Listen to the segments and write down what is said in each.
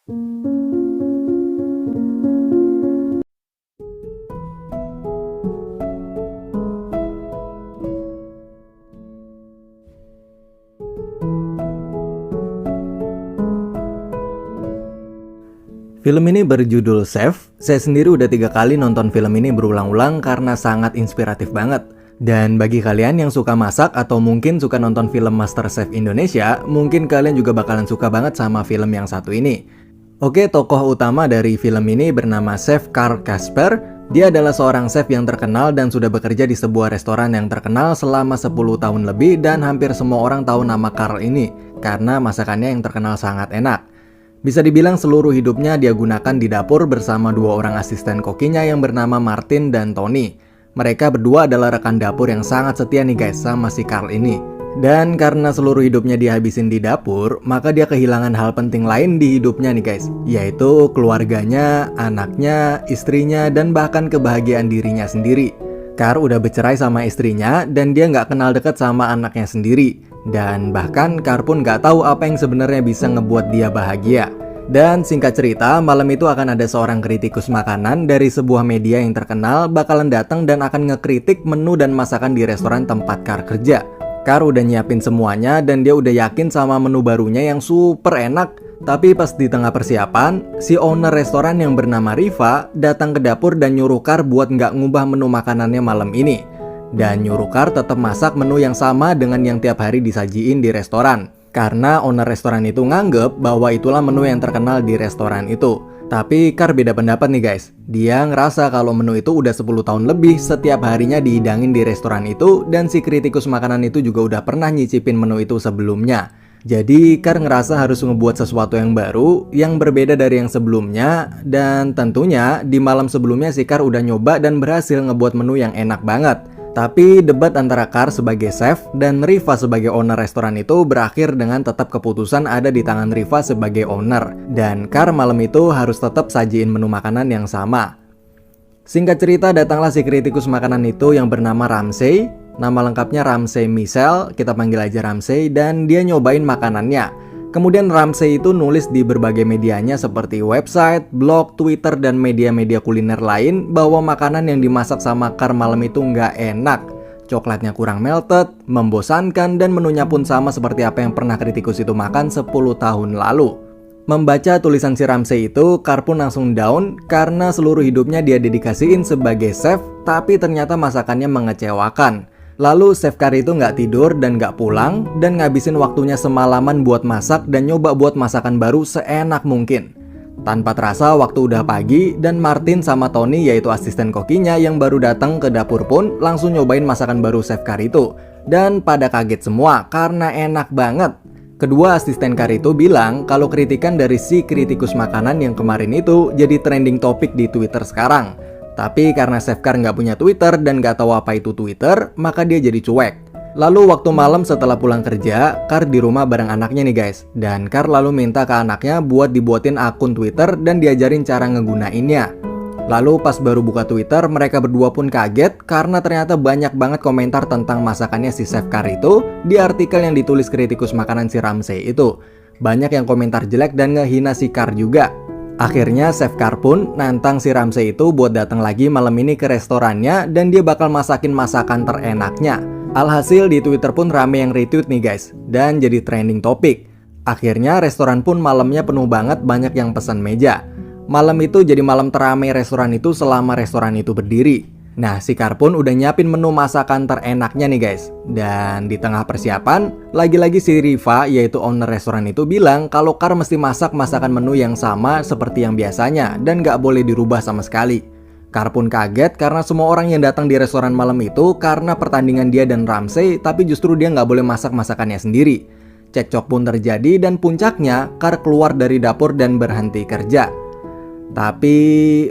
Film ini berjudul Chef. Saya sendiri udah 3 kali nonton film ini berulang-ulang karena sangat inspiratif banget. Dan bagi kalian yang suka masak atau mungkin suka nonton film MasterChef Indonesia, mungkin kalian juga bakalan suka banget sama film yang satu ini. Oke, tokoh utama dari film ini bernama Chef Carl Casper. Dia adalah seorang chef yang terkenal dan sudah bekerja di sebuah restoran yang terkenal selama 10 tahun lebih, dan hampir semua orang tahu nama Carl ini karena masakannya yang terkenal sangat enak. Bisa dibilang seluruh hidupnya dia gunakan di dapur bersama 2 orang asisten kokinya yang bernama Martin dan Tony. Mereka berdua adalah rekan dapur yang sangat setia nih guys sama si Carl ini. Dan karena seluruh hidupnya dia habisin di dapur, maka dia kehilangan hal penting lain di hidupnya nih guys, yaitu keluarganya, anaknya, istrinya, dan bahkan kebahagiaan dirinya sendiri. Carl udah bercerai sama istrinya dan dia nggak kenal dekat sama anaknya sendiri. Dan bahkan Carl pun nggak tahu apa yang sebenarnya bisa ngebuat dia bahagia. Dan singkat cerita, malam itu akan ada seorang kritikus makanan dari sebuah media yang terkenal bakalan datang dan akan ngekritik menu dan masakan di restoran tempat Carl kerja. Carl udah nyiapin semuanya dan dia udah yakin sama menu barunya yang super enak. Tapi pas di tengah persiapan, si owner restoran yang bernama Riva datang ke dapur dan nyuruh Carl buat nggak ngubah menu makanannya malam ini. Dan nyuruh Carl tetap masak menu yang sama dengan yang tiap hari disajiin di restoran. Karena owner restoran itu nganggep bahwa itulah menu yang terkenal di restoran itu. Tapi Carl beda pendapat nih guys. Dia ngerasa kalau menu itu udah 10 tahun lebih setiap harinya dihidangin di restoran itu, dan si kritikus makanan itu juga udah pernah nyicipin menu itu sebelumnya. Jadi Carl ngerasa harus ngebuat sesuatu yang baru, yang berbeda dari yang sebelumnya. Dan tentunya di malam sebelumnya si Carl udah nyoba dan berhasil ngebuat menu yang enak banget. Tapi debat antara Carl sebagai chef dan Riva sebagai owner restoran itu berakhir dengan tetap keputusan ada di tangan Riva sebagai owner. Dan Carl malam itu harus tetap sajiin menu makanan yang sama. Singkat cerita, datanglah si kritikus makanan itu yang bernama Ramsay. Nama lengkapnya Ramsay Michel, kita panggil aja Ramsay, dan dia nyobain makanannya. Kemudian Ramsay itu nulis di berbagai medianya seperti website, blog, Twitter, dan media-media kuliner lain bahwa makanan yang dimasak sama Carl malam itu nggak enak. Coklatnya kurang melted, membosankan, dan menunya pun sama seperti apa yang pernah kritikus itu makan 10 tahun lalu. Membaca tulisan si Ramsay itu, Carl pun langsung down karena seluruh hidupnya dia dedikasiin sebagai chef, tapi ternyata masakannya mengecewakan. Lalu Chef Carl itu nggak tidur dan nggak pulang, dan ngabisin waktunya semalaman buat masak dan nyoba buat masakan baru seenak mungkin. Tanpa terasa waktu udah pagi, dan Martin sama Tony yaitu asisten kokinya yang baru datang ke dapur pun langsung nyobain masakan baru Chef Carl itu. Dan pada kaget semua karena enak banget. Kedua asisten Carl itu bilang kalau kritikan dari si kritikus makanan yang kemarin itu jadi trending topik di Twitter sekarang. Tapi karena Chef Carl nggak punya Twitter dan nggak tahu apa itu Twitter, maka dia jadi cuek. Lalu waktu malam setelah pulang kerja, Carl di rumah bareng anaknya nih guys. Dan Carl lalu minta ke anaknya buat dibuatin akun Twitter dan diajarin cara ngegunainnya. Lalu pas baru buka Twitter, mereka berdua pun kaget karena ternyata banyak banget komentar tentang masakannya si Chef Carl itu di artikel yang ditulis kritikus makanan si Ramsay itu. Banyak yang komentar jelek dan ngehina si Carl juga. Akhirnya Chef Carl pun nantang si Ramsay itu buat datang lagi malam ini ke restorannya dan dia bakal masakin masakan terenaknya. Alhasil di Twitter pun rame yang retweet nih guys, dan jadi trending topik. Akhirnya restoran pun malamnya penuh banget, banyak yang pesan meja. Malam itu jadi malam teramai restoran itu selama restoran itu berdiri. Nah, si Carl pun udah nyiapin menu masakan terenaknya nih guys. Dan di tengah persiapan, lagi-lagi si Riva yaitu owner restoran itu bilang kalau Carl mesti masak masakan menu yang sama seperti yang biasanya dan gak boleh dirubah sama sekali. Carl pun kaget karena semua orang yang datang di restoran malam itu karena pertandingan dia dan Ramsay, tapi justru dia gak boleh masak masakannya sendiri. Cekcok pun terjadi dan puncaknya Carl keluar dari dapur dan berhenti kerja. Tapi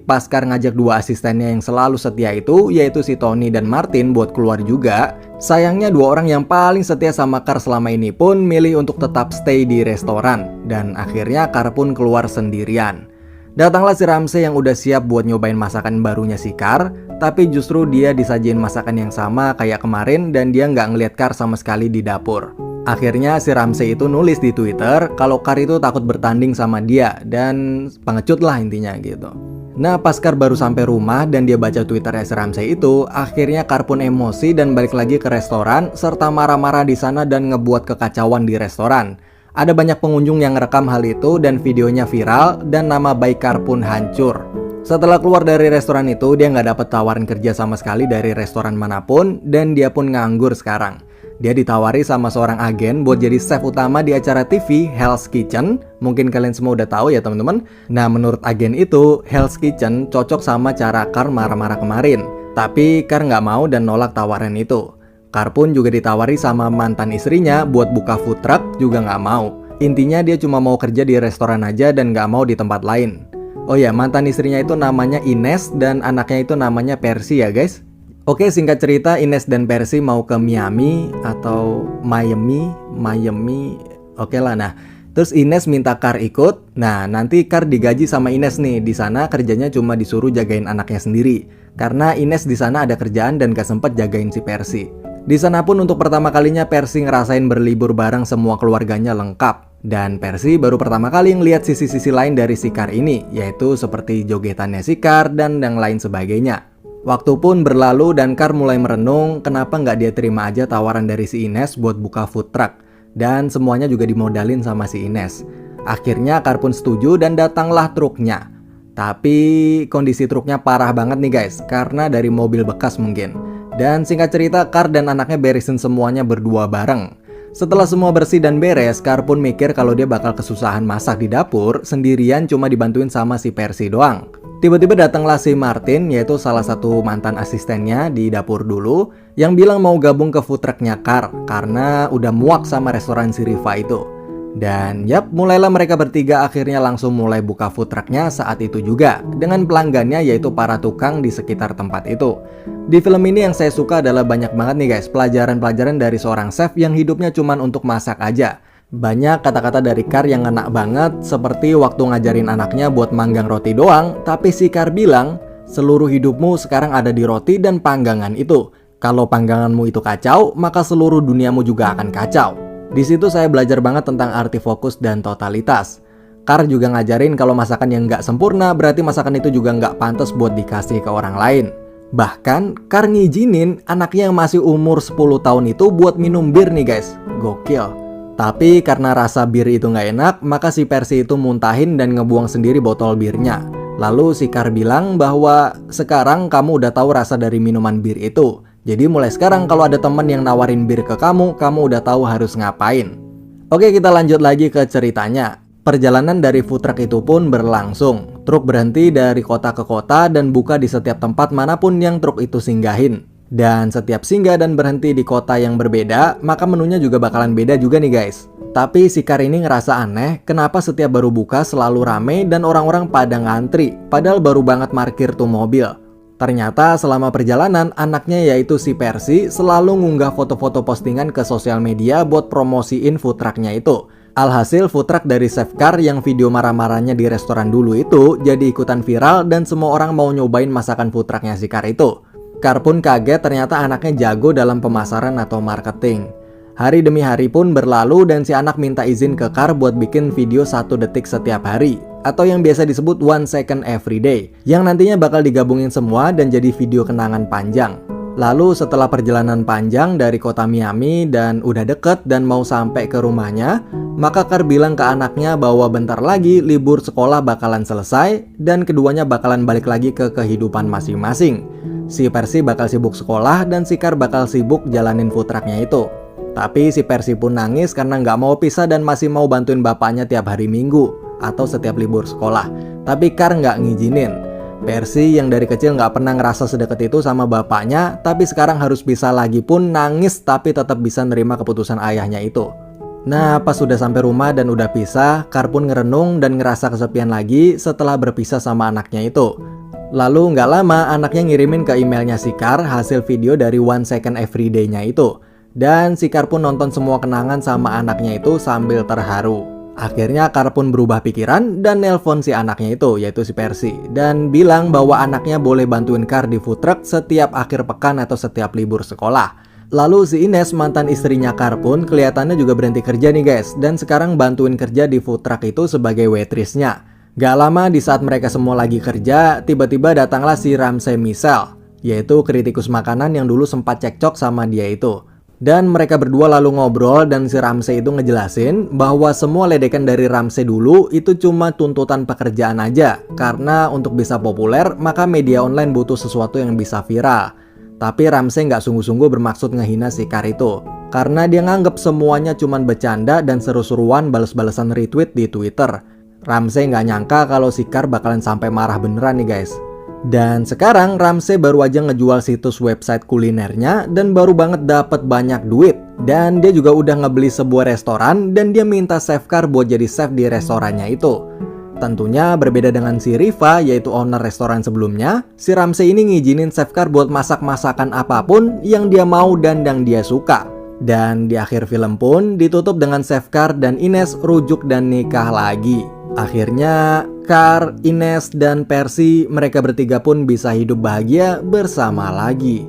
pas Carl ngajak 2 asistennya yang selalu setia itu, yaitu si Tony dan Martin buat keluar juga, sayangnya 2 orang yang paling setia sama Carl selama ini pun milih untuk tetap stay di restoran. Dan akhirnya Carl pun keluar sendirian. Datanglah si Ramsay yang udah siap buat nyobain masakan barunya si Carl, tapi justru dia disajiin masakan yang sama kayak kemarin dan dia nggak ngeliat Carl sama sekali di dapur. Akhirnya si Ramsey itu nulis di Twitter kalau Carr itu takut bertanding sama dia dan pengecut lah intinya gitu. Nah pas Carr baru sampai rumah dan dia baca Twitternya si Ramsey itu, akhirnya Carr pun emosi dan balik lagi ke restoran serta marah-marah di sana dan ngebuat kekacauan di restoran. Ada banyak pengunjung yang ngerekam hal itu dan videonya viral dan nama baik Carr pun hancur. Setelah keluar dari restoran itu, dia nggak dapet tawaran kerja sama sekali dari restoran manapun dan dia pun nganggur sekarang. Dia ditawari sama seorang agen buat jadi chef utama di acara TV Hell's Kitchen. Mungkin kalian semua udah tahu ya teman-teman. Nah menurut agen itu, Hell's Kitchen cocok sama cara Carr marah-marah kemarin. Tapi Carr nggak mau dan nolak tawaran itu. Carr pun juga ditawari sama mantan istrinya buat buka food truck, juga nggak mau. Intinya dia cuma mau kerja di restoran aja dan nggak mau di tempat lain. Oh ya, mantan istrinya itu namanya Ines dan anaknya itu namanya Percy ya guys. Oke, singkat cerita Ines dan Percy mau ke Miami atau Miami. Oke lah, nah terus Ines minta Carr ikut. Nah nanti Carr digaji sama Ines nih. Di sana kerjanya cuma disuruh jagain anaknya sendiri. Karena Ines di sana ada kerjaan dan gak sempet jagain si Percy. Di sana pun untuk pertama kalinya Percy ngerasain berlibur bareng semua keluarganya lengkap. Dan Percy baru pertama kali ngeliat sisi-sisi lain dari si Carr ini, yaitu seperti jogetannya si Carr dan yang lain sebagainya. Waktu pun berlalu dan Carr mulai merenung kenapa nggak dia terima aja tawaran dari si Ines buat buka food truck. Dan semuanya juga dimodalin sama si Ines. Akhirnya Carr pun setuju dan datanglah truknya. Tapi kondisi truknya parah banget nih guys, karena dari mobil bekas mungkin. Dan singkat cerita Carr dan anaknya beresin semuanya berdua bareng. Setelah semua bersih dan beres, Carr pun mikir kalau dia bakal kesusahan masak di dapur sendirian cuma dibantuin sama si Percy doang. Tiba-tiba datanglah si Martin, yaitu salah satu mantan asistennya di dapur dulu, yang bilang mau gabung ke food trucknya Carr karena udah muak sama restoran si Riva itu. Dan yap, mulailah mereka bertiga akhirnya langsung mulai buka food trucknya saat itu juga, dengan pelanggannya yaitu para tukang di sekitar tempat itu. Di film ini yang saya suka adalah banyak banget nih guys, pelajaran-pelajaran dari seorang chef yang hidupnya cuman untuk masak aja. Banyak kata-kata dari Carr yang ngena banget, seperti waktu ngajarin anaknya buat manggang roti doang, tapi si Carr bilang, seluruh hidupmu sekarang ada di roti dan panggangan itu. Kalau pangganganmu itu kacau, maka seluruh duniamu juga akan kacau. Di situ saya belajar banget tentang arti fokus dan totalitas. Carr juga ngajarin kalau masakan yang nggak sempurna, berarti masakan itu juga nggak pantas buat dikasih ke orang lain. Bahkan, Carr ngizinin anaknya yang masih umur 10 tahun itu buat minum bir nih guys. Gokil. Tapi karena rasa bir itu nggak enak, maka si Percy itu muntahin dan ngebuang sendiri botol birnya. Lalu si Carr bilang bahwa sekarang kamu udah tahu rasa dari minuman bir itu. Jadi mulai sekarang kalau ada temen yang nawarin bir ke kamu udah tahu harus ngapain. Oke, kita lanjut lagi ke ceritanya. Perjalanan dari food truck itu pun berlangsung. Truk berhenti dari kota ke kota dan buka di setiap tempat manapun yang truk itu singgahin. Dan setiap singgah dan berhenti di kota yang berbeda, maka menunya juga bakalan beda juga nih guys. Tapi si Carr ini ngerasa aneh, kenapa setiap baru buka selalu rame dan orang-orang pada ngantri, padahal baru banget parkir tuh mobil. Ternyata selama perjalanan, anaknya yaitu si Percy selalu ngunggah foto-foto postingan ke sosial media buat promosiin food trucknya itu. Alhasil food truck dari Chef Carr yang video marah-marahnya di restoran dulu itu jadi ikutan viral dan semua orang mau nyobain masakan food trucknya si Carr itu. Carr pun kaget ternyata anaknya jago dalam pemasaran atau marketing. Hari demi hari pun berlalu dan si anak minta izin ke Carr buat bikin video 1 detik setiap hari, atau yang biasa disebut 1 second every day, yang nantinya bakal digabungin semua dan jadi video kenangan panjang. Lalu setelah perjalanan panjang dari kota Miami dan udah deket dan mau sampai ke rumahnya, maka Carr bilang ke anaknya bahwa bentar lagi libur sekolah bakalan selesai dan keduanya bakalan balik lagi ke kehidupan masing-masing. Si Percy bakal sibuk sekolah dan si Carr bakal sibuk jalanin food trucknya itu. Tapi si Percy pun nangis karena nggak mau pisah dan masih mau bantuin bapaknya tiap hari Minggu atau setiap libur sekolah. Tapi Carr nggak ngizinin. Percy yang dari kecil nggak pernah ngerasa sedekat itu sama bapaknya, tapi sekarang harus pisah lagi pun nangis tapi tetap bisa nerima keputusan ayahnya itu. Nah, pas sudah sampai rumah dan udah pisah, Carr pun ngerenung dan ngerasa kesepian lagi setelah berpisah sama anaknya itu. Lalu nggak lama anaknya ngirimin ke emailnya si Carr hasil video dari 1 second every day-nya itu. Dan si Carr pun nonton semua kenangan sama anaknya itu sambil terharu. Akhirnya Carr pun berubah pikiran dan nelpon si anaknya itu, yaitu si Percy. Dan bilang bahwa anaknya boleh bantuin Carr di food truck setiap akhir pekan atau setiap libur sekolah. Lalu si Ines, mantan istrinya Kar pun kelihatannya juga berhenti kerja nih guys, dan sekarang bantuin kerja di food truck itu sebagai waitressnya. Gak lama di saat mereka semua lagi kerja, tiba-tiba datanglah si Ramsey Michel, yaitu kritikus makanan yang dulu sempat cekcok sama dia itu. Dan mereka berdua lalu ngobrol dan si Ramsey itu ngejelasin bahwa semua ledekan dari Ramsey dulu itu cuma tuntutan pekerjaan aja. Karena untuk bisa populer, maka media online butuh sesuatu yang bisa viral. Tapi Ramsey nggak sungguh-sungguh bermaksud ngehina si Kar itu. Karena dia nganggep semuanya cuma bercanda dan seru-seruan bales-balesan retweet di Twitter. Ramsey nggak nyangka kalau si Kar bakalan sampai marah beneran nih guys. Dan sekarang Ramsey baru aja ngejual situs website kulinernya dan baru banget dapat banyak duit. Dan dia juga udah ngebeli sebuah restoran dan dia minta chef Kar buat jadi chef di restorannya itu. Tentunya berbeda dengan si Riva, yaitu owner restoran sebelumnya, si Ramsey ini ngizinin chef Kar buat masak masakan apapun yang dia mau dan yang dia suka. Dan di akhir film pun ditutup dengan chef Kar dan Ines rujuk dan nikah lagi. Akhirnya Kar, Ines, dan Percy mereka bertiga pun bisa hidup bahagia bersama lagi.